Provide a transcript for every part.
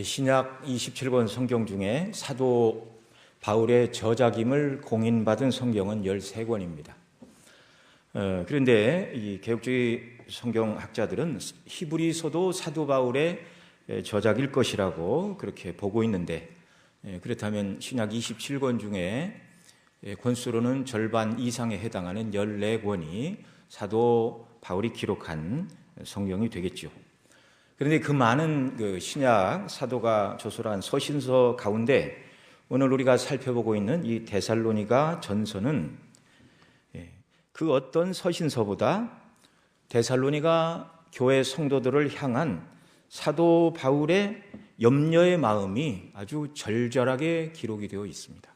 신약 27권 성경 중에 사도 바울의 저작임을 공인받은 성경은 13권입니다. 그런데 이 개혁주의 성경학자들은 히브리서도 사도 바울의 저작일 것이라고 그렇게 보고 있는데, 그렇다면 신약 27권 중에 권수로는 절반 이상에 해당하는 14권이 사도 바울이 기록한 성경이 되겠죠. 그런데 그 많은 신약 사도가 저술한 서신서 가운데 오늘 우리가 살펴보고 있는 이 데살로니가 전서는 그 어떤 서신서보다 데살로니가 교회 성도들을 향한 사도 바울의 염려의 마음이 아주 절절하게 기록이 되어 있습니다.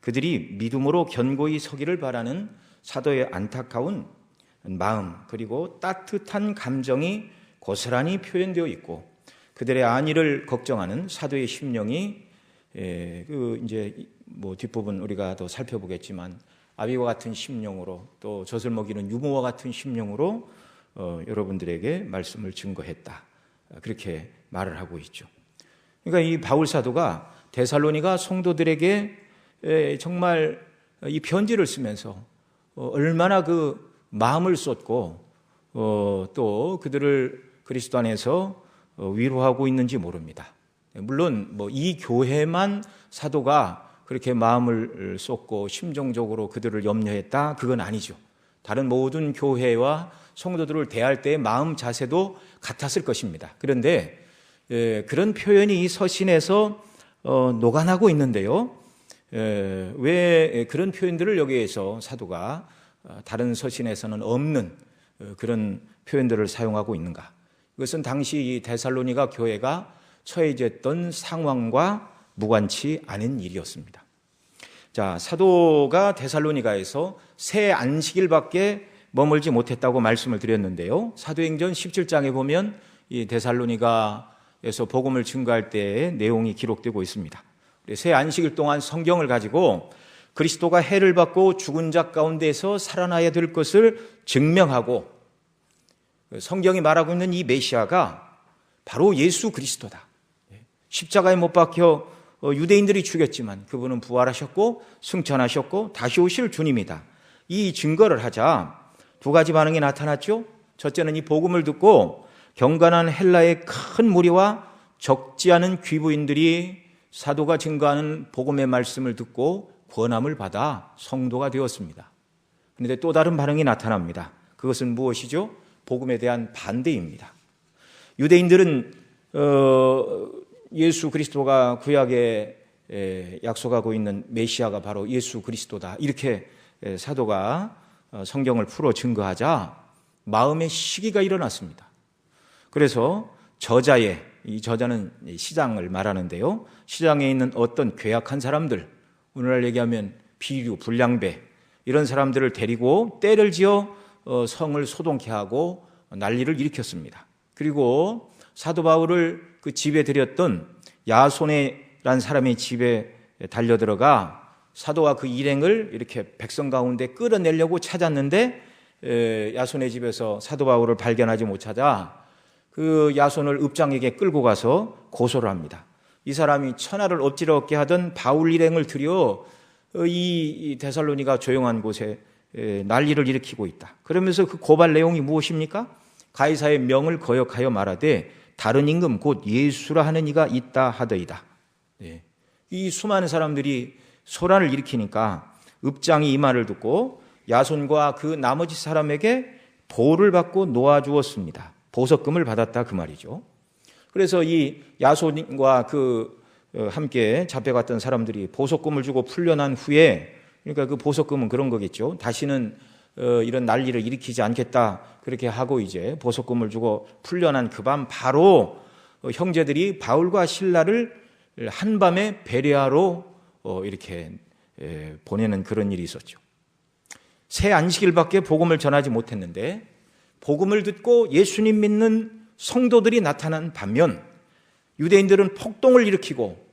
그들이 믿음으로 견고히 서기를 바라는 사도의 안타까운 마음, 그리고 따뜻한 감정이 고스란히 표현되어 있고, 그들의 안위를 걱정하는 사도의 심령이 뒷부분 우리가 더 살펴보겠지만 아비와 같은 심령으로, 또 젖을 먹이는 유모와 같은 심령으로 여러분들에게 말씀을 증거했다, 그렇게 말을 하고 있죠. 그러니까 이 바울 사도가 데살로니가 성도들에게 정말 이 편지를 쓰면서 얼마나 그 마음을 쏟고 또 그들을 그리스도 안에서 위로하고 있는지 모릅니다. 물론 이 교회만 사도가 그렇게 마음을 쏟고 심정적으로 그들을 염려했다, 그건 아니죠. 다른 모든 교회와 성도들을 대할 때의 마음 자세도 같았을 것입니다. 그런데 그런 표현이 이 서신에서 녹아나고 있는데요. 왜 그런 표현들을 여기에서 사도가 다른 서신에서는 없는 그런 표현들을 사용하고 있는가? 이것은 당시 이 데살로니가 교회가 처해졌던 상황과 무관치 않은 일이었습니다. 자, 사도가 데살로니가에서 새 안식일밖에 머물지 못했다고 말씀을 드렸는데요. 사도행전 17장에 보면 이 데살로니가에서 복음을 증거할 때의 내용이 기록되고 있습니다. 새 안식일 동안 성경을 가지고 그리스도가 해를 받고 죽은 자 가운데서 살아나야 될 것을 증명하고, 성경이 말하고 있는 이 메시아가 바로 예수 그리스도다. 십자가에 못 박혀 유대인들이 죽였지만 그분은 부활하셨고 승천하셨고 다시 오실 주님이다. 이 증거를 하자 두 가지 반응이 나타났죠. 첫째는 이 복음을 듣고 경건한 헬라의 큰 무리와 적지 않은 귀부인들이 사도가 증거하는 복음의 말씀을 듣고 권함을 받아 성도가 되었습니다. 그런데 또 다른 반응이 나타납니다. 그것은 무엇이죠? 복음에 대한 반대입니다. 유대인들은 예수 그리스도가 구약에 약속하고 있는 메시아가 바로 예수 그리스도다, 이렇게 사도가 성경을 풀어 증거하자 마음의 시기가 일어났습니다. 그래서 저자의, 이 저자는 시장을 말하는데요, 시장에 있는 어떤 괴악한 사람들, 오늘날 얘기하면 비류, 불량배, 이런 사람들을 데리고 때를 지어 성을 소동케 하고 난리를 일으켰습니다. 그리고 사도 바울을 그 집에 들였던 야손이라는 사람의 집에 달려들어가 사도와 그 일행을 이렇게 백성 가운데 끌어내려고 찾았는데, 야손의 집에서 사도 바울을 발견하지 못하자 그 야손을 읍장에게 끌고 가서 고소를 합니다. 이 사람이 천하를 엎질러엎게 하던 바울 일행을 들여 이 데살로니가 조용한 곳에 난리를 일으키고 있다. 그러면서 그 고발 내용이 무엇입니까? 가이사의 명을 거역하여 말하되 다른 임금 곧 예수라 하는 이가 있다 하더이다. 이 수많은 사람들이 소란을 일으키니까 읍장이 이 말을 듣고 야손과 그 나머지 사람에게 보를 받고 놓아주었습니다. 보석금을 받았다, 그 말이죠. 그래서 이 야손과 함께 잡혀갔던 사람들이 보석금을 주고 풀려난 후에, 그러니까 그 보석금은 그런 거겠죠. 다시는 이런 난리를 일으키지 않겠다, 그렇게 하고 이제 보석금을 주고 풀려난 그 밤 바로 형제들이 바울과 실라를 한밤에 베레아로 이렇게 보내는 그런 일이 있었죠. 새 안식일밖에 복음을 전하지 못했는데 복음을 듣고 예수님 믿는 성도들이 나타난 반면 유대인들은 폭동을 일으키고,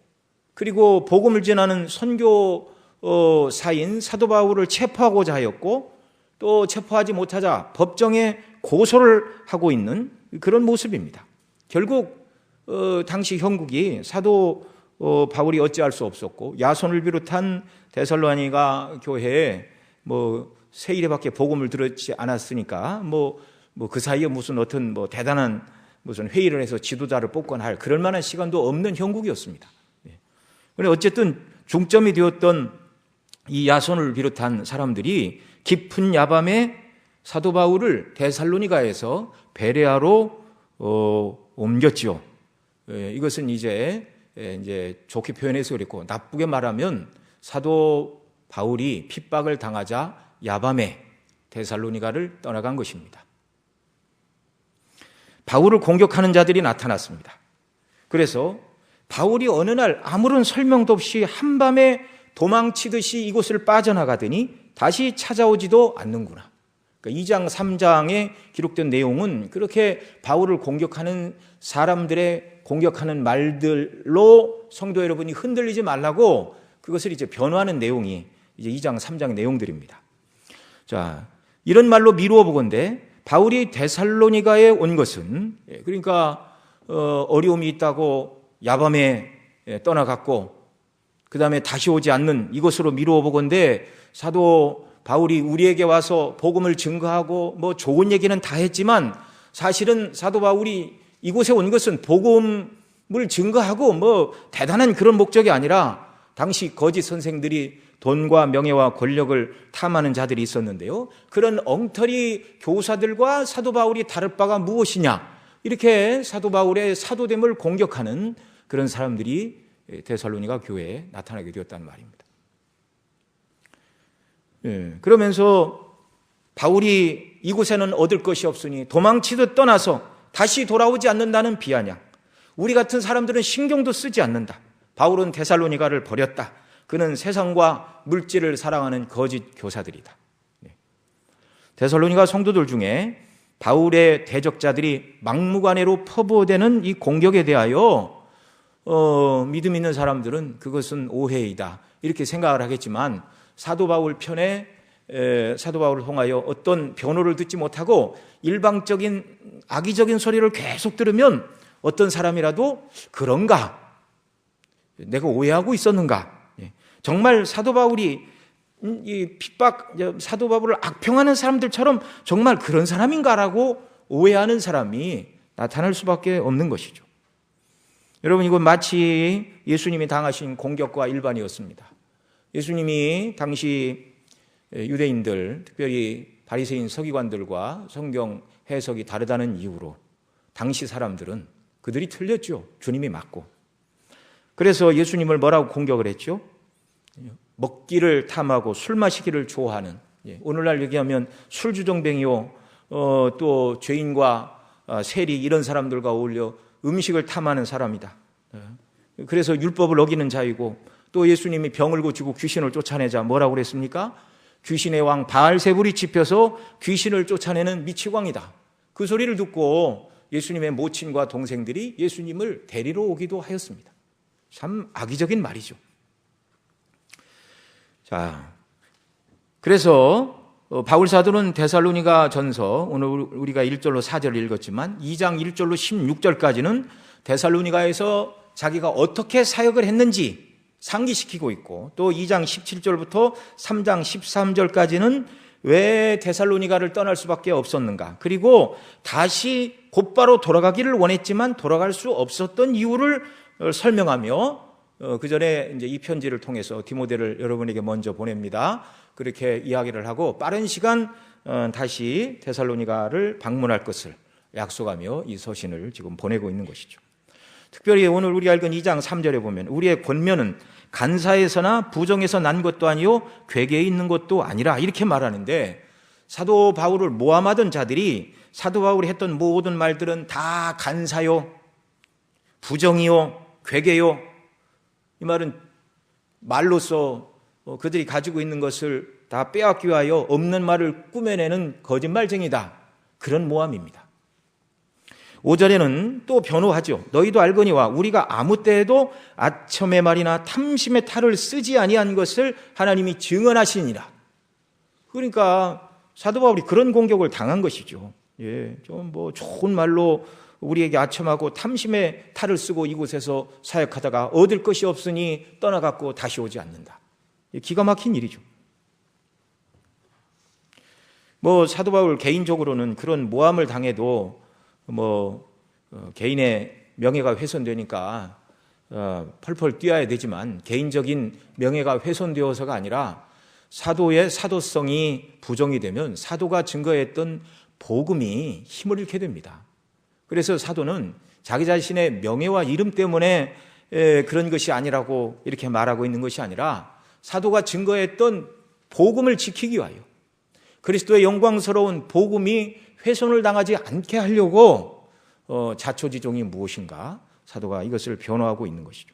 그리고 복음을 전하는 선교사인 사도 바울을 체포하고자 하였고, 또 체포하지 못하자 법정에 고소를 하고 있는 그런 모습입니다. 결국 당시 형국이 사도 바울이 어찌할 수 없었고, 야손을 비롯한 데살로니가 교회에 세 일에밖에 복음을 들었지 않았으니까 그 사이에 무슨 어떤 대단한 무슨 회의를 해서 지도자를 뽑거나 할 그럴 만한 시간도 없는 형국이었습니다. 그런데 어쨌든 중점이 되었던 이 야손을 비롯한 사람들이 깊은 야밤에 사도 바울을 데살로니가에서 베레아로 옮겼지요. 이것은 이제 좋게 표현해서 그랬고, 나쁘게 말하면 사도 바울이 핍박을 당하자 야밤에 데살로니가를 떠나간 것입니다. 바울을 공격하는 자들이 나타났습니다. 그래서 바울이 어느 날 아무런 설명도 없이 한밤에 도망치듯이 이곳을 빠져나가더니 다시 찾아오지도 않는구나. 그러니까 2장, 3장에 기록된 내용은 그렇게 바울을 공격하는 사람들의 공격하는 말들로 성도 여러분이 흔들리지 말라고 그것을 이제 변호하는 내용이 이제 2장, 3장 내용들입니다. 자, 이런 말로 미루어 보건대 바울이 데살로니가에 온 것은, 그러니까 어려움이 있다고 야밤에 떠나갔고 그 다음에 다시 오지 않는 이것으로 미루어 보건대 사도 바울이 우리에게 와서 복음을 증거하고 좋은 얘기는 다 했지만 사실은 사도 바울이 이곳에 온 것은 복음을 증거하고 대단한 그런 목적이 아니라 당시 거짓 선생들이 돈과 명예와 권력을 탐하는 자들이 있었는데요. 그런 엉터리 교사들과 사도 바울이 다를 바가 무엇이냐, 이렇게 사도 바울의 사도됨을 공격하는 그런 사람들이 데살로니가 교회에 나타나게 되었다는 말입니다. 그러면서 바울이 이곳에는 얻을 것이 없으니 도망치듯 떠나서 다시 돌아오지 않는다는 비아냥, 우리 같은 사람들은 신경도 쓰지 않는다. 바울은 데살로니가를 버렸다. 그는 세상과 물질을 사랑하는 거짓 교사들이다. 데살로니가 성도들 중에 바울의 대적자들이 막무가내로 퍼부어대는 이 공격에 대하여 믿음 있는 사람들은 그것은 오해이다 이렇게 생각을 하겠지만, 사도 바울 편에 사도 바울을 통하여 어떤 변호를 듣지 못하고 일방적인 악의적인 소리를 계속 들으면 어떤 사람이라도 그런가? 내가 오해하고 있었는가? 정말 사도 바울이 사도 바울을 악평하는 사람들처럼 정말 그런 사람인가라고 오해하는 사람이 나타날 수밖에 없는 것이죠. 여러분, 이건 마치 예수님이 당하신 공격과 일반이었습니다. 예수님이 당시 유대인들, 특별히 바리새인 서기관들과 성경 해석이 다르다는 이유로 당시 사람들은 그들이 틀렸죠. 주님이 맞고. 그래서 예수님을 뭐라고 공격을 했죠? 먹기를 탐하고 술 마시기를 좋아하는, 오늘날 얘기하면 술주정뱅이요, 또 죄인과 세리 이런 사람들과 어울려 음식을 탐하는 사람이다. 그래서 율법을 어기는 자이고, 또 예수님이 병을 고치고 귀신을 쫓아내자 뭐라고 그랬습니까? 귀신의 왕 바알세불이 집혀서 귀신을 쫓아내는 미치광이다. 그 소리를 듣고 예수님의 모친과 동생들이 예수님을 데리러 오기도 하였습니다. 참 악의적인 말이죠. 자, 그래서 바울 사도는 데살로니가 전서, 오늘 우리가 1절로 4절을 읽었지만 2장 1절로 16절까지는 데살로니가에서 자기가 어떻게 사역을 했는지 상기시키고 있고, 또 2장 17절부터 3장 13절까지는 왜 데살로니가를 떠날 수밖에 없었는가, 그리고 다시 곧바로 돌아가기를 원했지만 돌아갈 수 없었던 이유를 설명하며, 그 전에 이제 이 편지를 통해서 디모데를 여러분에게 먼저 보냅니다. 그렇게 이야기를 하고 빠른 시간 다시 데살로니가를 방문할 것을 약속하며 이 서신을 지금 보내고 있는 것이죠. 특별히 오늘 우리가 읽은 2장 3절에 보면 우리의 권면은 간사에서나 부정에서 난 것도 아니요 괴계에 있는 것도 아니라 이렇게 말하는데, 사도 바울을 모함하던 자들이 사도 바울이 했던 모든 말들은 다 간사요, 부정이요, 괴계요, 이 말은 말로써 그들이 가지고 있는 것을 다 빼앗기 위하여 없는 말을 꾸며내는 거짓말쟁이다, 그런 모함입니다. 5절에는 또 변호하죠. 너희도 알거니와 우리가 아무 때에도 아첨의 말이나 탐심의 탈을 쓰지 아니한 것을 하나님이 증언하시니라. 그러니까 사도 바울이 그런 공격을 당한 것이죠. 좀 좋은 말로 우리에게 아첨하고 탐심의 탈을 쓰고 이곳에서 사역하다가 얻을 것이 없으니 떠나갔고 다시 오지 않는다. 기가 막힌 일이죠. 사도 바울 개인적으로는 그런 모함을 당해도 개인의 명예가 훼손되니까 펄펄 뛰어야 되지만 개인적인 명예가 훼손되어서가 아니라 사도의 사도성이 부정이 되면 사도가 증거했던 복음이 힘을 잃게 됩니다. 그래서 사도는 자기 자신의 명예와 이름 때문에 그런 것이 아니라고 이렇게 말하고 있는 것이 아니라 사도가 증거했던 복음을 지키기 위하여 그리스도의 영광스러운 복음이 훼손을 당하지 않게 하려고 자초지종이 무엇인가 사도가 이것을 변호하고 있는 것이죠.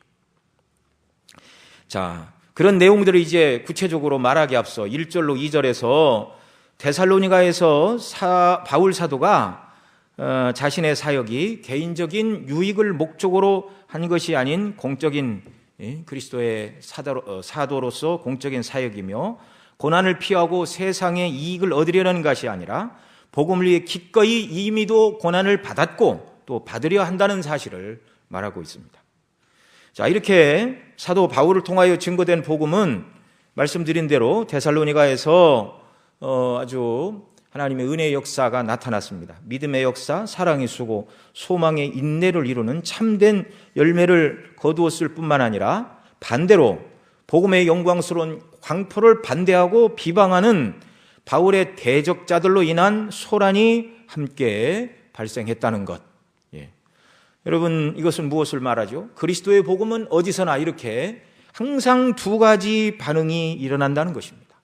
자, 그런 내용들을 이제 구체적으로 말하기 앞서 1절로 2절에서 데살로니가에서 바울 사도가 자신의 사역이 개인적인 유익을 목적으로 한 것이 아닌 공적인 그리스도의 사도로서 공적인 사역이며 고난을 피하고 세상의 이익을 얻으려는 것이 아니라 복음을 위해 기꺼이 이미도 고난을 받았고 또 받으려 한다는 사실을 말하고 있습니다. 자, 이렇게 사도 바울을 통하여 증거된 복음은 말씀드린 대로 데살로니가에서 아주 하나님의 은혜의 역사가 나타났습니다. 믿음의 역사, 사랑의 수고, 소망의 인내를 이루는 참된 열매를 거두었을 뿐만 아니라 반대로 복음의 영광스러운 광포를 반대하고 비방하는 바울의 대적자들로 인한 소란이 함께 발생했다는 것. 여러분, 이것은 무엇을 말하죠? 그리스도의 복음은 어디서나 이렇게 항상 두 가지 반응이 일어난다는 것입니다.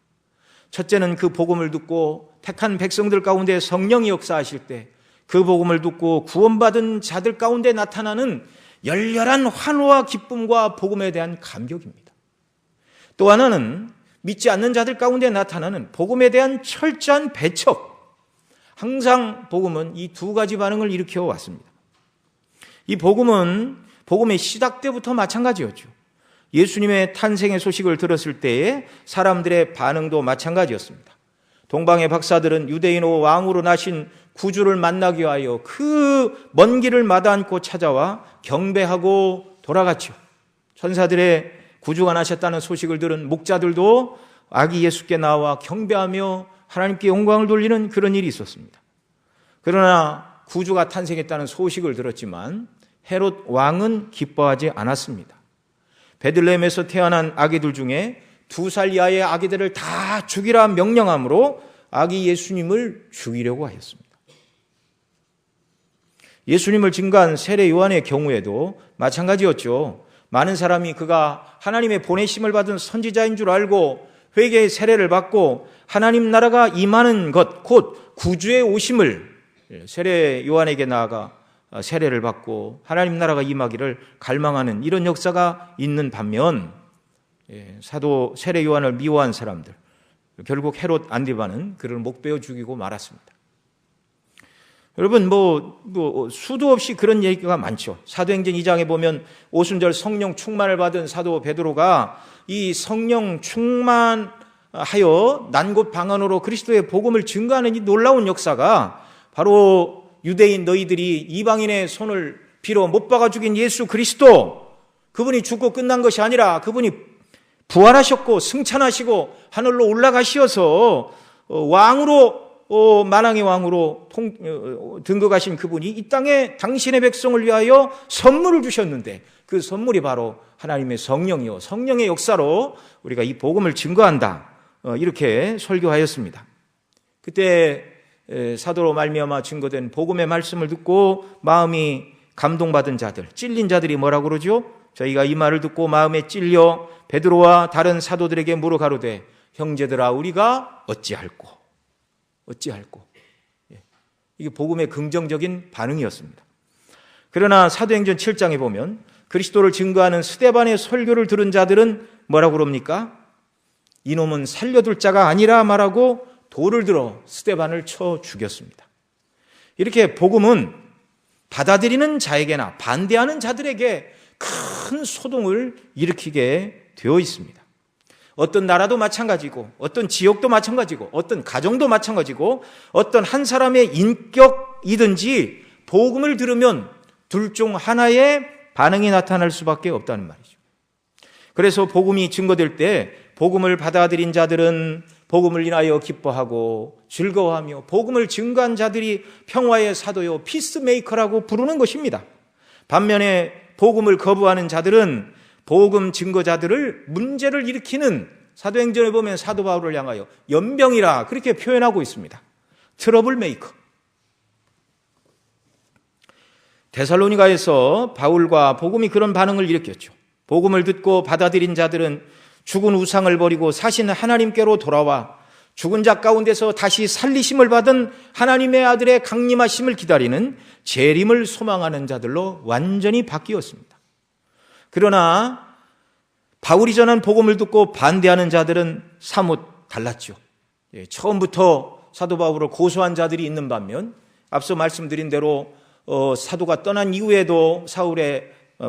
첫째는 그 복음을 듣고 택한 백성들 가운데 성령이 역사하실 때 그 복음을 듣고 구원받은 자들 가운데 나타나는 열렬한 환호와 기쁨과 복음에 대한 감격입니다. 또 하나는 믿지 않는 자들 가운데 나타나는 복음에 대한 철저한 배척. 항상 복음은 이 두 가지 반응을 일으켜 왔습니다. 이 복음의 시작 때부터 마찬가지였죠. 예수님의 탄생의 소식을 들었을 때에 사람들의 반응도 마찬가지였습니다. 동방의 박사들은 유대인으로 왕으로 나신 구주를 만나기 위하여 그 먼 길을 마다 않고 찾아와 경배하고 돌아갔죠. 천사들의 구주가 나셨다는 소식을 들은 목자들도 아기 예수께 나와 경배하며 하나님께 영광을 돌리는 그런 일이 있었습니다. 그러나 구주가 탄생했다는 소식을 들었지만 헤롯 왕은 기뻐하지 않았습니다. 베들레헴에서 태어난 아기들 중에 2살 이하의 아기들을 다 죽이라 명령함으로 아기 예수님을 죽이려고 하였습니다. 예수님을 증거한 세례 요한의 경우에도 마찬가지였죠. 많은 사람이 그가 하나님의 보내심을 받은 선지자인 줄 알고 회개의 세례를 받고 하나님 나라가 임하는 것, 곧 구주의 오심을 세례 요한에게 나아가 세례를 받고 하나님 나라가 임하기를 갈망하는 이런 역사가 있는 반면 사도 세례 요한을 미워한 사람들, 결국 헤롯 안디바는 그를 목베어 죽이고 말았습니다. 여러분 수도 없이 그런 얘기가 많죠. 사도행전 2장에 보면 오순절 성령 충만을 받은 사도 베드로가 이 성령 충만하여 난곳 방언으로 그리스도의 복음을 증거하는 이 놀라운 역사가 바로 유대인 너희들이 이방인의 손을 빌어 못 박아 죽인 예수 그리스도, 그분이 죽고 끝난 것이 아니라 그분이 부활하셨고 승천하시고 하늘로 올라가시어서 왕으로 만왕의 왕으로 등극하신 그분이 이 땅에 당신의 백성을 위하여 선물을 주셨는데 그 선물이 바로 하나님의 성령이요 성령의 역사로 우리가 이 복음을 증거한다, 이렇게 설교하였습니다. 그때 사도로 말미암아 증거된 복음의 말씀을 듣고 마음이 감동받은 자들, 찔린 자들이 뭐라고 그러죠? 저희가 이 말을 듣고 마음에 찔려 베드로와 다른 사도들에게 물어 가로되 형제들아 우리가 어찌할꼬. 이게 복음의 긍정적인 반응이었습니다. 그러나 사도행전 7장에 보면 그리스도를 증거하는 스데반의 설교를 들은 자들은 뭐라고 그럽니까? 이놈은 살려둘 자가 아니라 말하고 돌을 들어 스데반을 쳐 죽였습니다. 이렇게 복음은 받아들이는 자에게나 반대하는 자들에게 큰 소동을 일으키게 되어 있습니다. 어떤 나라도 마찬가지고 어떤 지역도 마찬가지고 어떤 가정도 마찬가지고 어떤 한 사람의 인격이든지 복음을 들으면 둘 중 하나의 반응이 나타날 수밖에 없다는 말이죠. 그래서 복음이 증거될 때 복음을 받아들인 자들은 복음을 인하여 기뻐하고 즐거워하며 복음을 증거한 자들이 평화의 사도요 피스메이커라고 부르는 것입니다. 반면에 복음을 거부하는 자들은 복음 증거자들을 문제를 일으키는, 사도행전에 보면 사도 바울을 향하여 연병이라 그렇게 표현하고 있습니다. 트러블 메이커. 데살로니가에서 바울과 복음이 그런 반응을 일으켰죠. 복음을 듣고 받아들인 자들은 죽은 우상을 버리고 사신 하나님께로 돌아와 죽은 자 가운데서 다시 살리심을 받은 하나님의 아들의 강림하심을 기다리는 재림을 소망하는 자들로 완전히 바뀌었습니다. 그러나 바울이 전한 복음을 듣고 반대하는 자들은 사뭇 달랐죠. 처음부터 사도 바울을 고소한 자들이 있는 반면 앞서 말씀드린 대로 사도가 떠난 이후에도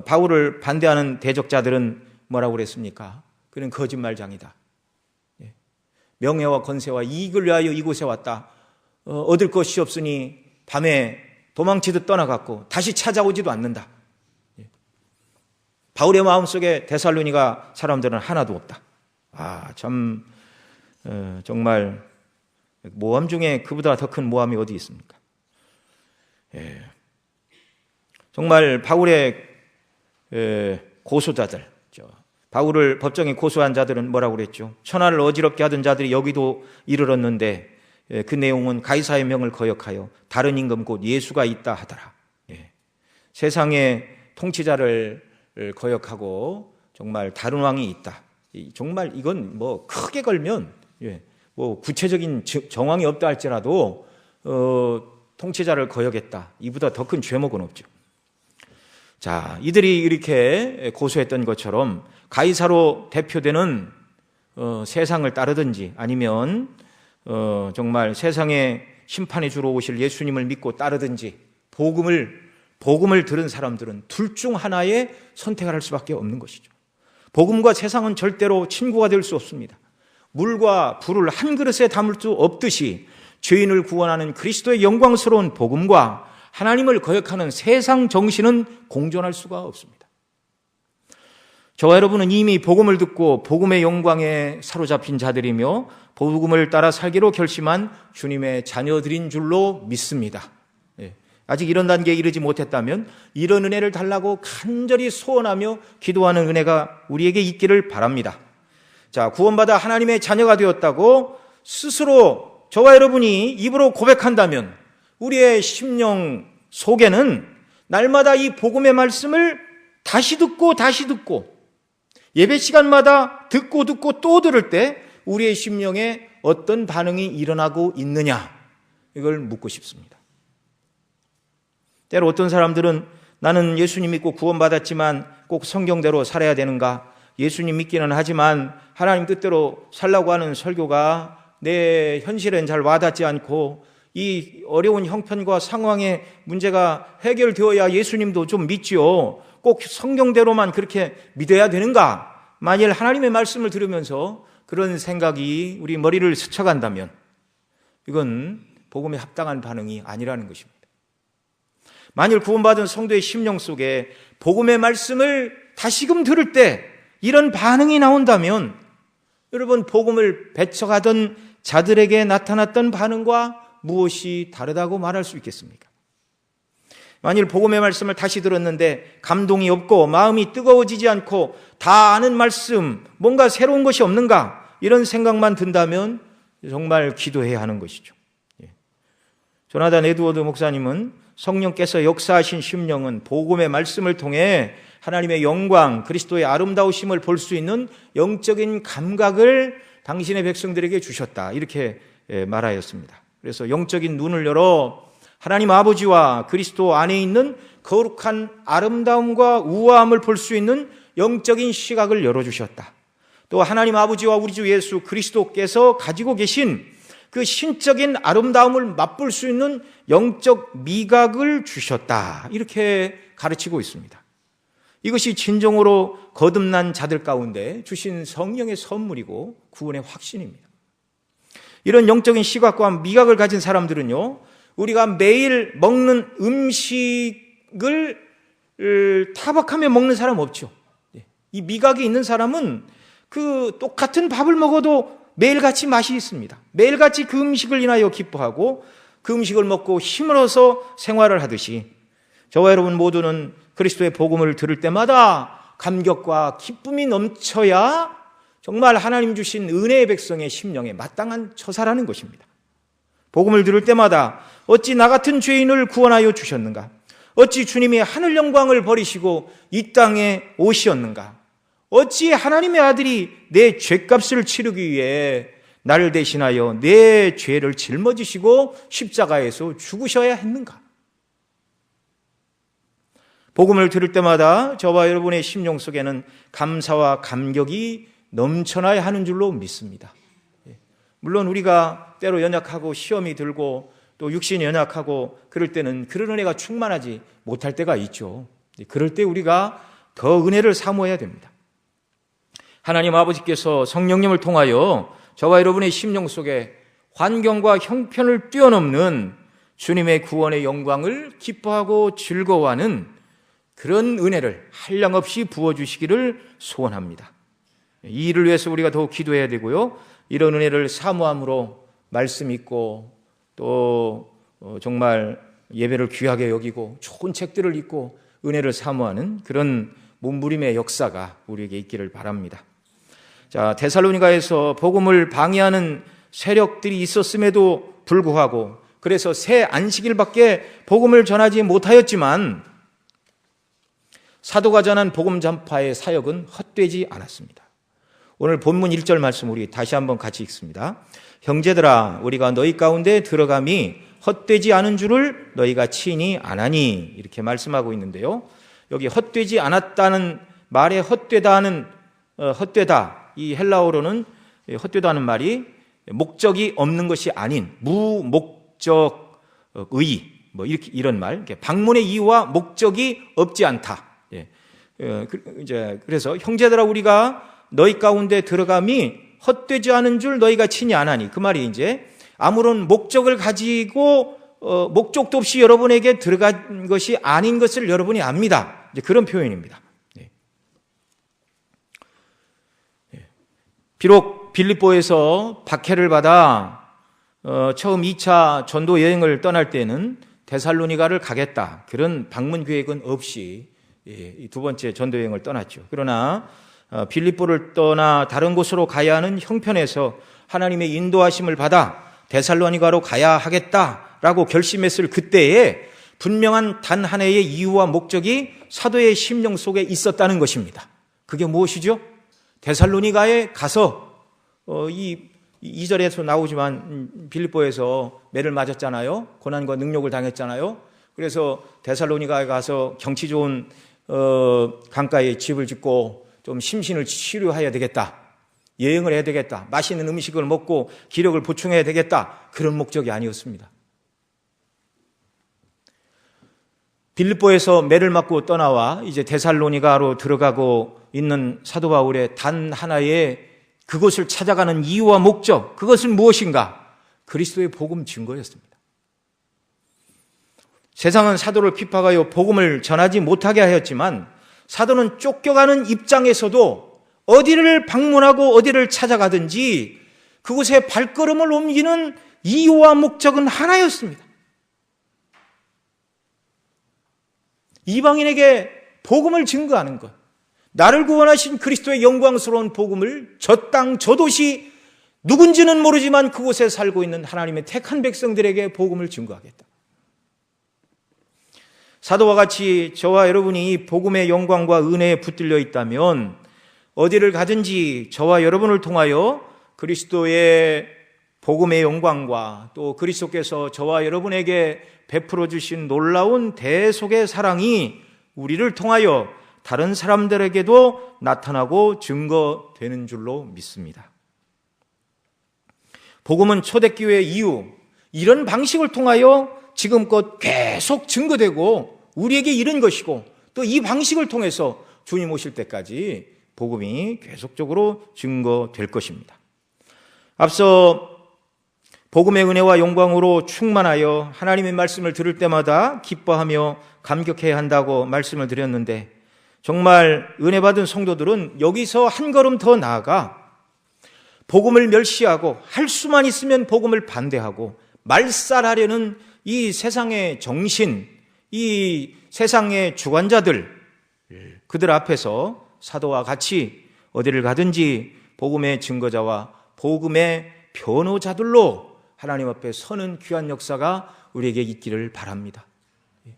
바울을 반대하는 대적자들은 뭐라고 그랬습니까? 그는 거짓말장이다. 명예와 권세와 이익을 위하여 이곳에 왔다. 얻을 것이 없으니 밤에 도망치듯 떠나갔고 다시 찾아오지도 않는다. 바울의 마음속에 데살로니가 사람들은 하나도 없다. 참 정말 모함 중에 그보다 더 큰 모함이 어디 있습니까? 정말 바울의 고소자들, 바울을 법정에 고소한 자들은 뭐라고 그랬죠? 천하를 어지럽게 하던 자들이 여기도 이르렀는데 그 내용은 가이사의 명을 거역하여 다른 임금 곧 예수가 있다 하더라. 세상의 통치자를 거역하고 정말 다른 왕이 있다. 정말 이건 뭐 크게 걸면 뭐 구체적인 정황이 없다 할지라도 통치자를 거역했다. 이보다 더 큰 죄목은 없죠. 자, 이들이 이렇게 고소했던 것처럼 가이사로 대표되는 세상을 따르든지 아니면 정말 세상에 심판에 주러 오실 예수님을 믿고 따르든지 복음을 들은 사람들은 둘 중 하나의 선택을 할 수밖에 없는 것이죠. 복음과 세상은 절대로 친구가 될 수 없습니다. 물과 불을 한 그릇에 담을 수 없듯이 죄인을 구원하는 그리스도의 영광스러운 복음과 하나님을 거역하는 세상 정신은 공존할 수가 없습니다. 저와 여러분은 이미 복음을 듣고 복음의 영광에 사로잡힌 자들이며 복음을 따라 살기로 결심한 주님의 자녀들인 줄로 믿습니다. 아직 이런 단계에 이르지 못했다면 이런 은혜를 달라고 간절히 소원하며 기도하는 은혜가 우리에게 있기를 바랍니다. 자, 구원받아 하나님의 자녀가 되었다고 스스로 저와 여러분이 입으로 고백한다면 우리의 심령 속에는 날마다 이 복음의 말씀을 다시 듣고 예배 시간마다 듣고 또 들을 때 우리의 심령에 어떤 반응이 일어나고 있느냐, 이걸 묻고 싶습니다. 때로 어떤 사람들은 나는 예수님 믿고 구원받았지만 꼭 성경대로 살아야 되는가? 예수님 믿기는 하지만 하나님 뜻대로 살라고 하는 설교가 내 현실엔 잘 와닿지 않고 이 어려운 형편과 상황의 문제가 해결되어야 예수님도 좀 믿지요. 꼭 성경대로만 그렇게 믿어야 되는가? 만일 하나님의 말씀을 들으면서 그런 생각이 우리 머리를 스쳐간다면 이건 복음에 합당한 반응이 아니라는 것입니다. 만일 구원받은 성도의 심령 속에 복음의 말씀을 다시금 들을 때 이런 반응이 나온다면 여러분, 복음을 배척하던 자들에게 나타났던 반응과 무엇이 다르다고 말할 수 있겠습니까? 만일 복음의 말씀을 다시 들었는데 감동이 없고 마음이 뜨거워지지 않고 다 아는 말씀, 뭔가 새로운 것이 없는가, 이런 생각만 든다면 정말 기도해야 하는 것이죠. 조나단 에드워드 목사님은 성령께서 역사하신 심령은 복음의 말씀을 통해 하나님의 영광, 그리스도의 아름다우심을 볼 수 있는 영적인 감각을 당신의 백성들에게 주셨다, 이렇게 말하였습니다. 그래서 영적인 눈을 열어 하나님 아버지와 그리스도 안에 있는 거룩한 아름다움과 우아함을 볼 수 있는 영적인 시각을 열어주셨다. 또 하나님 아버지와 우리 주 예수 그리스도께서 가지고 계신 그 신적인 아름다움을 맛볼 수 있는 영적 미각을 주셨다, 이렇게 가르치고 있습니다. 이것이 진정으로 거듭난 자들 가운데 주신 성령의 선물이고 구원의 확신입니다. 이런 영적인 시각과 미각을 가진 사람들은요, 우리가 매일 먹는 음식을 타박하며 먹는 사람 없죠. 이 미각이 있는 사람은 그 똑같은 밥을 먹어도 매일같이 맛이 있습니다. 매일같이 그 음식을 인하여 기뻐하고 그 음식을 먹고 힘을 얻어서 생활을 하듯이 저와 여러분 모두는 그리스도의 복음을 들을 때마다 감격과 기쁨이 넘쳐야 정말 하나님 주신 은혜의 백성의 심령에 마땅한 처사라는 것입니다. 복음을 들을 때마다 어찌 나 같은 죄인을 구원하여 주셨는가? 어찌 주님이 하늘 영광을 버리시고 이 땅에 오셨는가? 어찌 하나님의 아들이 내 죄값을 치르기 위해 나를 대신하여 내 죄를 짊어지시고 십자가에서 죽으셔야 했는가? 복음을 들을 때마다 저와 여러분의 심령 속에는 감사와 감격이 넘쳐나야 하는 줄로 믿습니다. 물론 우리가 때로 연약하고 시험이 들고 또 육신이 연약하고 그럴 때는 그런 은혜가 충만하지 못할 때가 있죠. 그럴 때 우리가 더 은혜를 사모해야 됩니다. 하나님 아버지께서 성령님을 통하여 저와 여러분의 심령 속에 환경과 형편을 뛰어넘는 주님의 구원의 영광을 기뻐하고 즐거워하는 그런 은혜를 한량없이 부어주시기를 소원합니다. 이 일을 위해서 우리가 더욱 기도해야 되고요. 이런 은혜를 사모함으로 말씀 읽고 또 정말 예배를 귀하게 여기고 좋은 책들을 읽고 은혜를 사모하는 그런 몸부림의 역사가 우리에게 있기를 바랍니다. 자, 데살로니가에서 복음을 방해하는 세력들이 있었음에도 불구하고 그래서 새 안식일밖에 복음을 전하지 못하였지만 사도가 전한 복음 전파의 사역은 헛되지 않았습니다. 오늘 본문 1절 말씀 우리 다시 한번 같이 읽습니다. 형제들아 우리가 너희 가운데 들어감이 헛되지 않은 줄을 너희가 친히 아나니 이렇게 말씀하고 있는데요. 여기 헛되지 않았다는 말에 헛되다는 헛되다 이 헬라어로는 헛되다는 말이 목적이 없는 것이 아닌 무목적의 뭐 이렇게 이런 말 방문의 이유와 목적이 없지 않다. 그래서 형제들아 우리가 너희 가운데 들어감이 헛되지 않은 줄 너희가 친히 아나니 그 말이 이제 아무런 목적을 가지고 목적도 없이 여러분에게 들어간 것이 아닌 것을 여러분이 압니다. 이제 그런 표현입니다. 비록 빌립보에서 박해를 받아 처음 2차 전도 여행을 떠날 때는 데살로니가를 가겠다 그런 방문 계획은 없이 두 번째 전도 여행을 떠났죠. 그러나 빌립보를 떠나 다른 곳으로 가야 하는 형편에서 하나님의 인도하심을 받아 데살로니가로 가야 하겠다라고 결심했을 그때에 분명한 단 하나의 이유와 목적이 사도의 심령 속에 있었다는 것입니다. 그게 무엇이죠? 데살로니가에 가서 이 2절에서 나오지만 빌립보에서 매를 맞았잖아요. 고난과 능욕을 당했잖아요. 그래서 데살로니가에 가서 경치 좋은 강가에 집을 짓고 좀 심신을 치료해야 되겠다. 여행을 해야 되겠다. 맛있는 음식을 먹고 기력을 보충해야 되겠다. 그런 목적이 아니었습니다. 빌립보에서 매를 맞고 떠나와 이제 데살로니가로 들어가고 있는 사도 바울의 단 하나의 그곳을 찾아가는 이유와 목적, 그것은 무엇인가? 그리스도의 복음 증거였습니다. 세상은 사도를 핍박하여 복음을 전하지 못하게 하였지만 사도는 쫓겨가는 입장에서도 어디를 방문하고 어디를 찾아가든지 그곳에 발걸음을 옮기는 이유와 목적은 하나였습니다. 이방인에게 복음을 증거하는 것, 나를 구원하신 그리스도의 영광스러운 복음을 저 땅, 저 도시 누군지는 모르지만 그곳에 살고 있는 하나님의 택한 백성들에게 복음을 증거하겠다. 사도와 같이 저와 여러분이 이 복음의 영광과 은혜에 붙들려 있다면 어디를 가든지 저와 여러분을 통하여 그리스도의 복음의 영광과 또 그리스도께서 저와 여러분에게 베풀어 주신 놀라운 대속의 사랑이 우리를 통하여 다른 사람들에게도 나타나고 증거되는 줄로 믿습니다. 복음은 초대교회의 이유, 이런 방식을 통하여 지금껏 계속 증거되고 우리에게 이른 것이고 또 이 방식을 통해서 주님 오실 때까지 복음이 계속적으로 증거될 것입니다. 앞서 복음의 은혜와 영광으로 충만하여 하나님의 말씀을 들을 때마다 기뻐하며 감격해야 한다고 말씀을 드렸는데, 정말 은혜 받은 성도들은 여기서 한 걸음 더 나아가 복음을 멸시하고 할 수만 있으면 복음을 반대하고 말살하려는 이 세상의 정신, 이 세상의 주관자들, 그들 앞에서 사도와 같이 어디를 가든지 복음의 증거자와 복음의 변호자들로 하나님 앞에 서는 귀한 역사가 우리에게 있기를 바랍니다.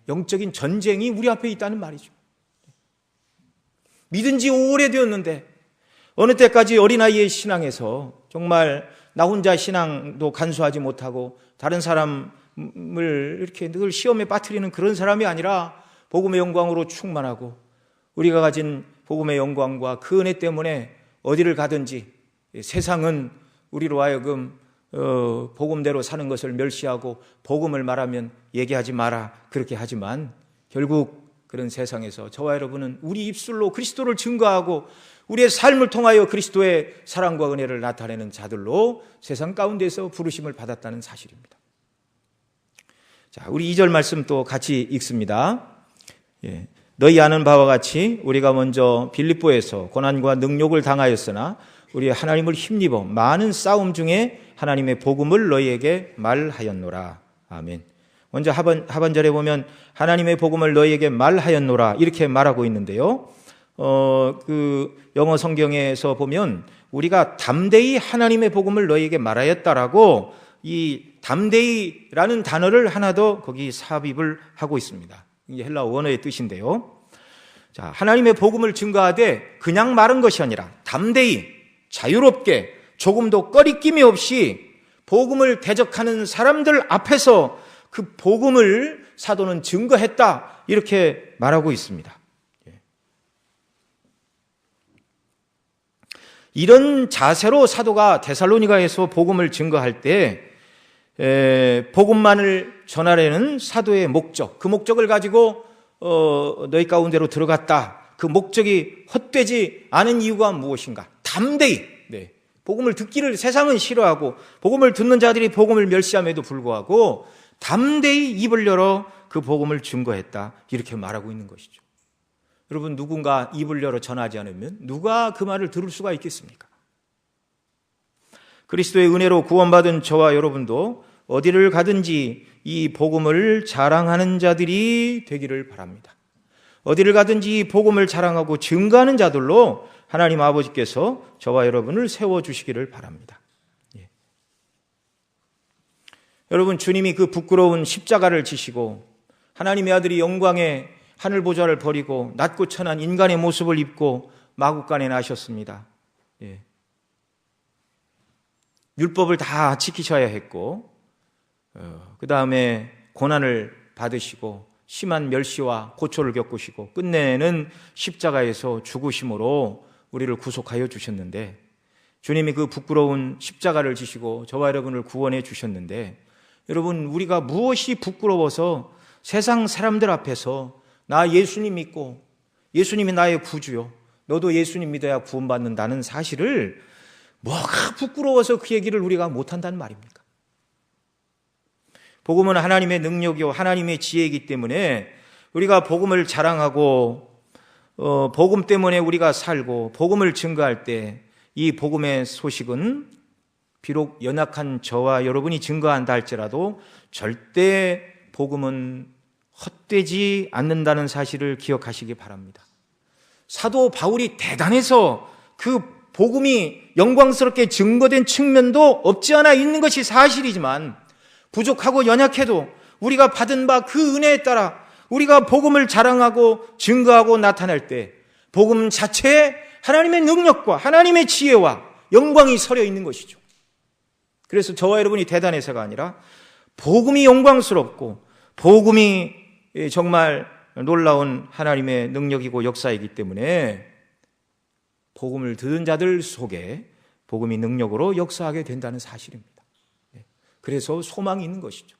영적인 전쟁이 우리 앞에 있다는 말이죠. 믿은 지 오래되었는데 어느 때까지 어린아이의 신앙에서 정말 나 혼자 신앙도 간수하지 못하고 다른 사람을 이렇게 늘 시험에 빠뜨리는 그런 사람이 아니라 복음의 영광으로 충만하고 우리가 가진 복음의 영광과 그 은혜 때문에 어디를 가든지 세상은 우리로 하여금 복음대로 사는 것을 멸시하고 복음을 말하면 얘기하지 마라 그렇게 하지만, 결국 그런 세상에서 저와 여러분은 우리 입술로 그리스도를 증거하고 우리의 삶을 통하여 그리스도의 사랑과 은혜를 나타내는 자들로 세상 가운데서 부르심을 받았다는 사실입니다. 자, 우리 2절 말씀 또 같이 읽습니다. 너희 아는 바와 같이 우리가 먼저 빌립보에서 고난과 능욕을 당하였으나 우리 하나님을 힘입어 많은 싸움 중에 하나님의 복음을 너희에게 말하였노라. 아멘. 먼저 하반절에 보면 하나님의 복음을 너희에게 말하였노라 이렇게 말하고 있는데요. 그 영어 성경에서 보면 우리가 담대히 하나님의 복음을 너희에게 말하였다라고 이 담대히라는 단어를 하나 더 거기 삽입을 하고 있습니다. 이게 헬라어 원어의 뜻인데요. 자, 하나님의 복음을 증거하되 그냥 말한 것이 아니라 담대히 자유롭게 조금도 꺼리낌이 없이 복음을 대적하는 사람들 앞에서 그 복음을 사도는 증거했다 이렇게 말하고 있습니다. 이런 자세로 사도가 데살로니가에서 복음을 증거할 때 복음만을 전하려는 사도의 목적, 그 목적을 가지고 너희 가운데로 들어갔다. 그 목적이 헛되지 않은 이유가 무엇인가? 담대히 복음을 듣기를 세상은 싫어하고 복음을 듣는 자들이 복음을 멸시함에도 불구하고 담대히 입을 열어 그 복음을 증거했다 이렇게 말하고 있는 것이죠. 여러분, 누군가 입을 열어 전하지 않으면 누가 그 말을 들을 수가 있겠습니까? 그리스도의 은혜로 구원받은 저와 여러분도 어디를 가든지 이 복음을 자랑하는 자들이 되기를 바랍니다. 어디를 가든지 복음을 자랑하고 증거하는 자들로 하나님 아버지께서 저와 여러분을 세워주시기를 바랍니다. 여러분, 주님이 그 부끄러운 십자가를 지시고 하나님의 아들이 영광의 하늘 보좌를 버리고 낮고 천한 인간의 모습을 입고 마국간에 나셨습니다. 율법을 다 지키셔야 했고 그 다음에 고난을 받으시고 심한 멸시와 고초를 겪으시고 끝내는 십자가에서 죽으심으로 우리를 구속하여 주셨는데, 주님이 그 부끄러운 십자가를 지시고 저와 여러분을 구원해 주셨는데, 여러분, 우리가 무엇이 부끄러워서 세상 사람들 앞에서 나 예수님 믿고 예수님이 나의 구주요, 너도 예수님 믿어야 구원받는다는 사실을 뭐가 부끄러워서 그 얘기를 우리가 못한다는 말입니까? 복음은 하나님의 능력이요 하나님의 지혜이기 때문에 우리가 복음을 자랑하고 복음 때문에 우리가 살고 복음을 증거할 때 이 복음의 소식은 비록 연약한 저와 여러분이 증거한다 할지라도 절대 복음은 헛되지 않는다는 사실을 기억하시기 바랍니다. 사도 바울이 대단해서 그 복음이 영광스럽게 증거된 측면도 없지 않아 있는 것이 사실이지만, 부족하고 연약해도 우리가 받은 바 그 은혜에 따라 우리가 복음을 자랑하고 증거하고 나타낼 때 복음 자체에 하나님의 능력과 하나님의 지혜와 영광이 서려 있는 것이죠. 그래서 저와 여러분이 대단해서가 아니라 복음이 영광스럽고 복음이 정말 놀라운 하나님의 능력이고 역사이기 때문에 복음을 듣는 자들 속에 복음이 능력으로 역사하게 된다는 사실입니다. 그래서 소망이 있는 것이죠.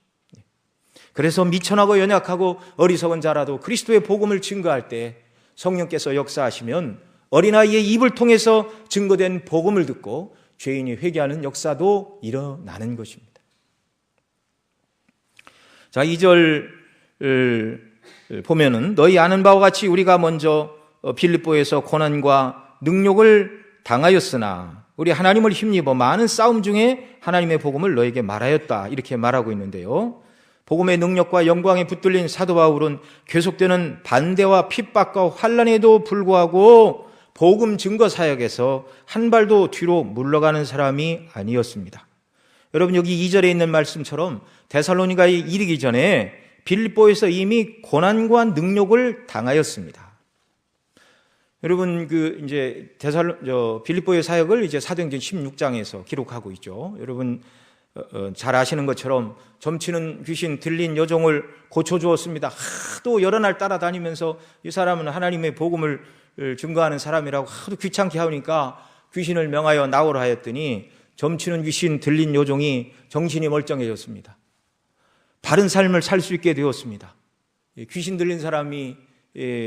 그래서 미천하고 연약하고 어리석은 자라도 그리스도의 복음을 증거할 때 성령께서 역사하시면 어린아이의 입을 통해서 증거된 복음을 듣고 죄인이 회개하는 역사도 일어나는 것입니다. 자, 2절 보면은 너희 아는 바와 같이 우리가 먼저 빌립보에서 고난과 능욕을 당하였으나 우리 하나님을 힘입어 많은 싸움 중에 하나님의 복음을 너에게 말하였다, 이렇게 말하고 있는데요. 복음의 능력과 영광에 붙들린 사도 바울은 계속되는 반대와 핍박과 환난에도 불구하고 복음 증거 사역에서 한 발도 뒤로 물러가는 사람이 아니었습니다. 여러분, 여기 2절에 있는 말씀처럼 데살로니가에 이르기 전에 빌립보에서 이미 고난과 능욕을 당하였습니다. 여러분, 이제 빌립보의 사역을 이제 사도행전 16장에서 기록하고 있죠. 여러분, 잘 아시는 것처럼 점치는 귀신 들린 여종을 고쳐주었습니다. 하도 여러 날 따라다니면서 이 사람은 하나님의 복음을 증거하는 사람이라고 하도 귀찮게 하니까 귀신을 명하여 나오라 하였더니 점치는 귀신 들린 여종이 정신이 멀쩡해졌습니다. 바른 삶을 살 수 있게 되었습니다. 귀신 들린 사람이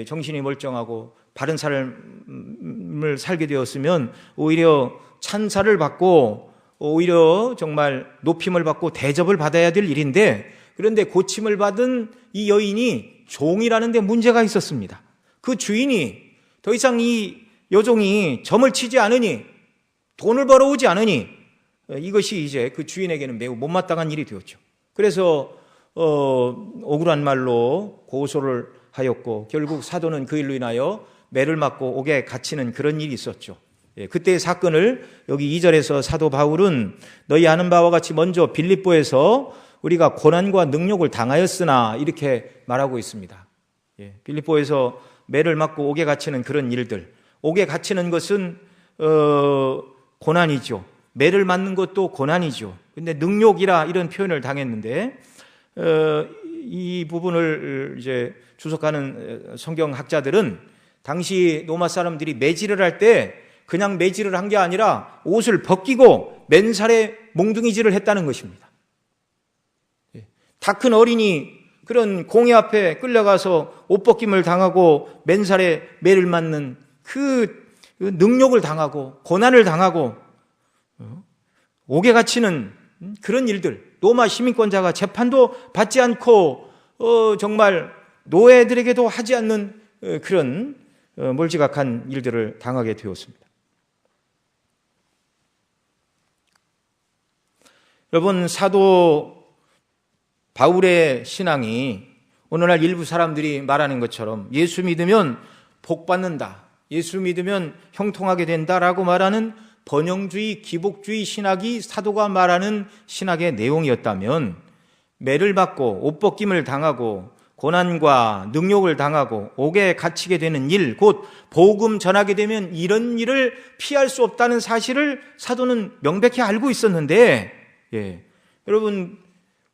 정신이 멀쩡하고 바른 삶을 살게 되었으면 오히려 찬사를 받고 오히려 정말 높임을 받고 대접을 받아야 될 일인데, 그런데 고침을 받은 이 여인이 종이라는 데 문제가 있었습니다. 그 주인이 더 이상 이 여종이 점을 치지 않으니, 돈을 벌어오지 않으니 이것이 이제 그 주인에게는 매우 못마땅한 일이 되었죠. 그래서 억울한 말로 고소를 하였고 결국 사도는 그 일로 인하여 매를 맞고 옥에 갇히는 그런 일이 있었죠. 그때의 사건을 여기 2절에서 사도 바울은 너희 아는 바와 같이 먼저 빌립보에서 우리가 고난과 능욕을 당하였으나, 이렇게 말하고 있습니다. 빌립보에서 매를 맞고 옥에 갇히는 그런 일들, 옥에 갇히는 것은 고난이죠. 매를 맞는 것도 고난이죠. 근데 능욕이라 이런 표현을 당했는데, 이 부분을 이제 주석하는 성경학자들은 당시 로마 사람들이 매질을 할 때 그냥 매질을 한 게 아니라 옷을 벗기고 맨살에 몽둥이질을 했다는 것입니다. 다 큰 어린이 그런 공회 앞에 끌려가서 옷 벗김을 당하고 맨살에 매를 맞는 그 능욕을 당하고 고난을 당하고 옥에 갇히는 그런 일들, 로마 시민권자가 재판도 받지 않고 정말 노예들에게도 하지 않는 그런 몰지각한 일들을 당하게 되었습니다. 여러분, 사도 바울의 신앙이 오늘날 일부 사람들이 말하는 것처럼 예수 믿으면 복 받는다, 예수 믿으면 형통하게 된다라고 말하는 번영주의, 기복주의 신학이 사도가 말하는 신학의 내용이었다면, 매를 받고 옷 벗김을 당하고 고난과 능욕을 당하고 옥에 갇히게 되는 일, 곧 복음 전하게 되면 이런 일을 피할 수 없다는 사실을 사도는 명백히 알고 있었는데, 여러분,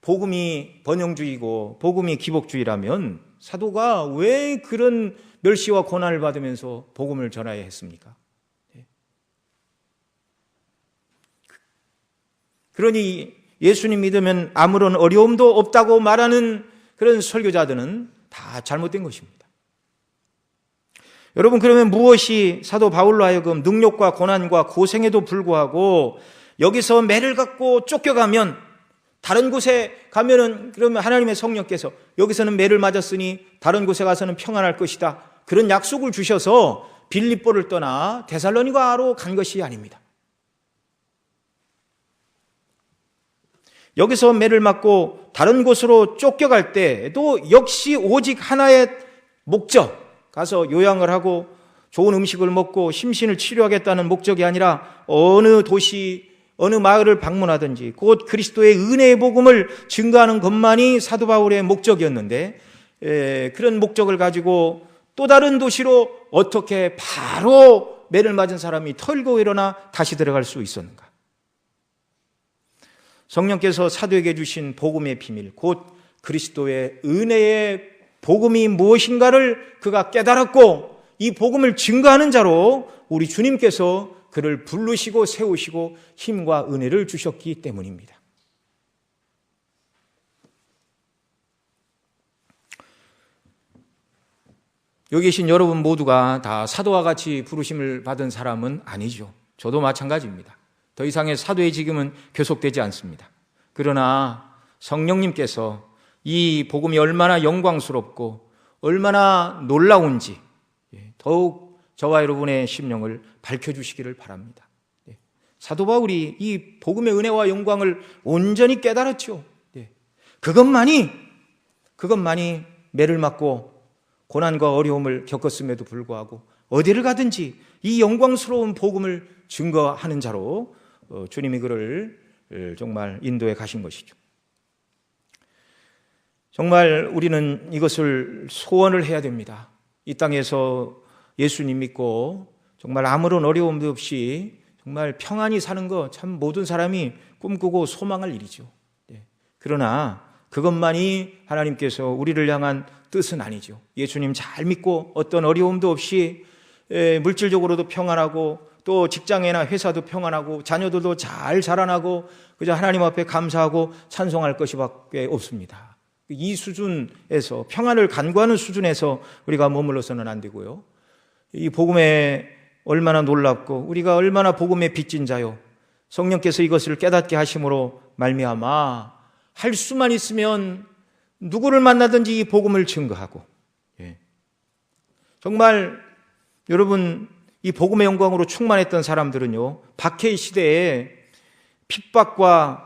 복음이 번영주의고 복음이 기복주의라면 사도가 왜 그런 멸시와 고난을 받으면서 복음을 전하야 했습니까? 그러니 예수님 믿으면 아무런 어려움도 없다고 말하는 그런 설교자들은 다 잘못된 것입니다. 여러분, 그러면 무엇이 사도 바울로 하여금 능력과 고난과 고생에도 불구하고 여기서 매를 갖고 쫓겨가면 다른 곳에 가면은, 그러면 하나님의 성령께서 여기서는 매를 맞았으니 다른 곳에 가서는 평안할 것이다, 그런 약속을 주셔서 빌립보를 떠나 데살로니가로 간 것이 아닙니다. 여기서 매를 맞고 다른 곳으로 쫓겨갈 때도 역시 오직 하나의 목적, 가서 요양을 하고 좋은 음식을 먹고 심신을 치료하겠다는 목적이 아니라 어느 도시, 어느 마을을 방문하든지 곧 그리스도의 은혜의 복음을 증거하는 것만이 사도 바울의 목적이었는데, 그런 목적을 가지고 또 다른 도시로 어떻게 바로 매를 맞은 사람이 털고 일어나 다시 들어갈 수 있었는가? 성령께서 사도에게 주신 복음의 비밀, 곧 그리스도의 은혜의 복음이 무엇인가를 그가 깨달았고, 이 복음을 증거하는 자로 우리 주님께서 그를 부르시고 세우시고 힘과 은혜를 주셨기 때문입니다. 여기 계신 여러분 모두가 다 사도와 같이 부르심을 받은 사람은 아니죠. 저도 마찬가지입니다. 더 이상의 사도의 직임은 계속되지 않습니다. 그러나 성령님께서 이 복음이 얼마나 영광스럽고 얼마나 놀라운지 더욱 저와 여러분의 심령을 밝혀주시기를 바랍니다. 사도 바울이 이 복음의 은혜와 영광을 온전히 깨달았죠. 그것만이 매를 맞고 고난과 어려움을 겪었음에도 불구하고 어디를 가든지 이 영광스러운 복음을 증거하는 자로 주님이 그를 정말 인도해 가신 것이죠. 정말 우리는 이것을 소원을 해야 됩니다. 이 땅에서 예수님 믿고 정말 아무런 어려움도 없이 정말 평안히 사는 거 참 모든 사람이 꿈꾸고 소망할 일이죠. 그러나 그것만이 하나님께서 우리를 향한 뜻은 아니죠. 예수님 잘 믿고 어떤 어려움도 없이 물질적으로도 평안하고 또 직장이나 회사도 평안하고 자녀들도 잘 자라나고 그저 하나님 앞에 감사하고 찬송할 것밖에 없습니다. 이 수준에서 평안을 간구하는 수준에서 우리가 머물러서는 안 되고요. 이 복음에 얼마나 놀랍고 우리가 얼마나 복음에 빚진 자요. 성령께서 이것을 깨닫게 하심으로 말미암아 할 수만 있으면 누구를 만나든지 이 복음을 증거하고 정말 여러분 이 복음의 영광으로 충만했던 사람들은요 박해의 시대에 핍박과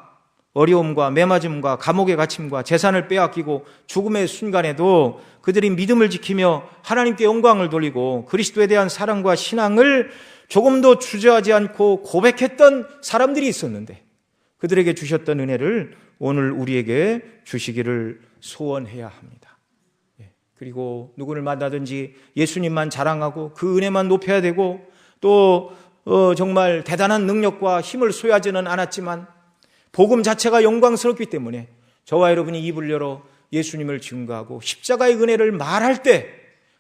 어려움과 매맞음과 감옥에 갇힘과 재산을 빼앗기고 죽음의 순간에도 그들이 믿음을 지키며 하나님께 영광을 돌리고 그리스도에 대한 사랑과 신앙을 조금도 주저하지 않고 고백했던 사람들이 있었는데 그들에게 주셨던 은혜를 오늘 우리에게 주시기를 소원해야 합니다. 그리고 누구를 만나든지 예수님만 자랑하고 그 은혜만 높여야 되고 또 정말 대단한 능력과 힘을 소유하지는 않았지만 복음 자체가 영광스럽기 때문에 저와 여러분이 입을 열어 예수님을 증거하고 십자가의 은혜를 말할 때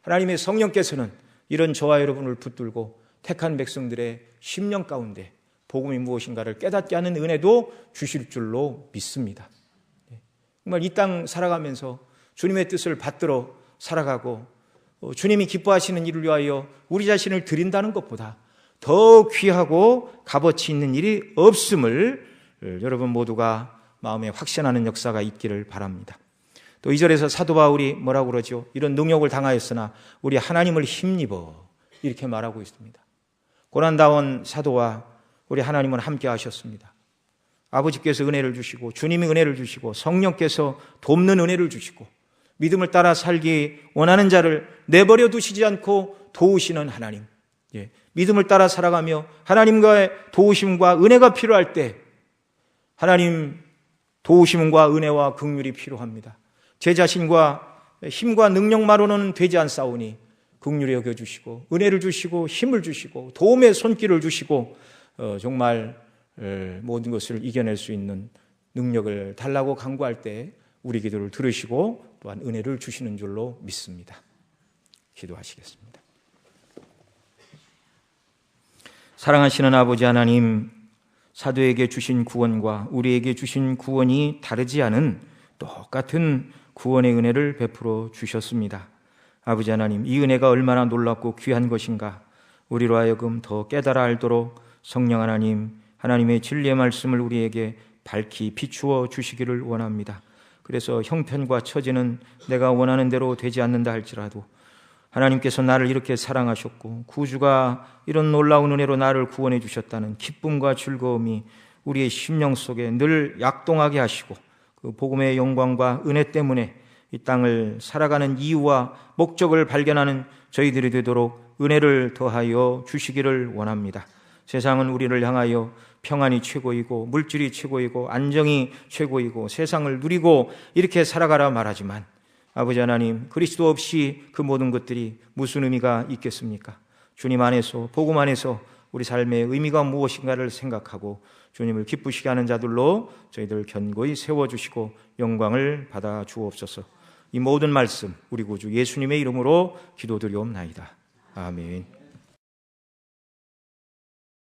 하나님의 성령께서는 이런 저와 여러분을 붙들고 택한 백성들의 심령 가운데 복음이 무엇인가를 깨닫게 하는 은혜도 주실 줄로 믿습니다. 정말 이 땅 살아가면서 주님의 뜻을 받들어 살아가고 주님이 기뻐하시는 일을 위하여 우리 자신을 드린다는 것보다 더 귀하고 값어치 있는 일이 없음을 여러분 모두가 마음에 확신하는 역사가 있기를 바랍니다. 또 2절에서 사도 바울이 뭐라고 그러죠? 이런 능욕을 당하였으나 우리 하나님을 힘입어 이렇게 말하고 있습니다. 고난다운 사도와 우리 하나님은 함께 하셨습니다. 아버지께서 은혜를 주시고 주님이 은혜를 주시고 성령께서 돕는 은혜를 주시고 믿음을 따라 살기 원하는 자를 내버려 두시지 않고 도우시는 하나님, 믿음을 따라 살아가며 하나님과의 도우심과 은혜가 필요할 때 하나님 도우심과 은혜와 긍휼이 필요합니다. 제 자신과 힘과 능력만으로는 되지 않사오니 긍휼히 여겨주시고 은혜를 주시고 힘을 주시고 도움의 손길을 주시고 정말 모든 것을 이겨낼 수 있는 능력을 달라고 간구할 때 우리 기도를 들으시고 또한 은혜를 주시는 줄로 믿습니다. 기도하시겠습니다. 사랑하시는 아버지 하나님, 사도에게 주신 구원과 우리에게 주신 구원이 다르지 않은 똑같은 구원의 은혜를 베풀어 주셨습니다. 아버지 하나님, 이 은혜가 얼마나 놀랍고 귀한 것인가 우리로 하여금 더 깨달아 알도록 성령 하나님, 하나님의 진리의 말씀을 우리에게 밝히 비추어 주시기를 원합니다. 그래서 형편과 처지는 내가 원하는 대로 되지 않는다 할지라도 하나님께서 나를 이렇게 사랑하셨고 구주가 이런 놀라운 은혜로 나를 구원해 주셨다는 기쁨과 즐거움이 우리의 심령 속에 늘 약동하게 하시고 그 복음의 영광과 은혜 때문에 이 땅을 살아가는 이유와 목적을 발견하는 저희들이 되도록 은혜를 더하여 주시기를 원합니다. 세상은 우리를 향하여 평안이 최고이고 물질이 최고이고 안정이 최고이고 세상을 누리고 이렇게 살아가라 말하지만 아버지 하나님, 그리스도 없이 그 모든 것들이 무슨 의미가 있겠습니까? 주님 안에서, 복음 안에서 우리 삶의 의미가 무엇인가를 생각하고 주님을 기쁘시게 하는 자들로 저희들 견고히 세워주시고 영광을 받아 주옵소서. 이 모든 말씀 우리 구주 예수님의 이름으로 기도드리옵나이다. 아멘.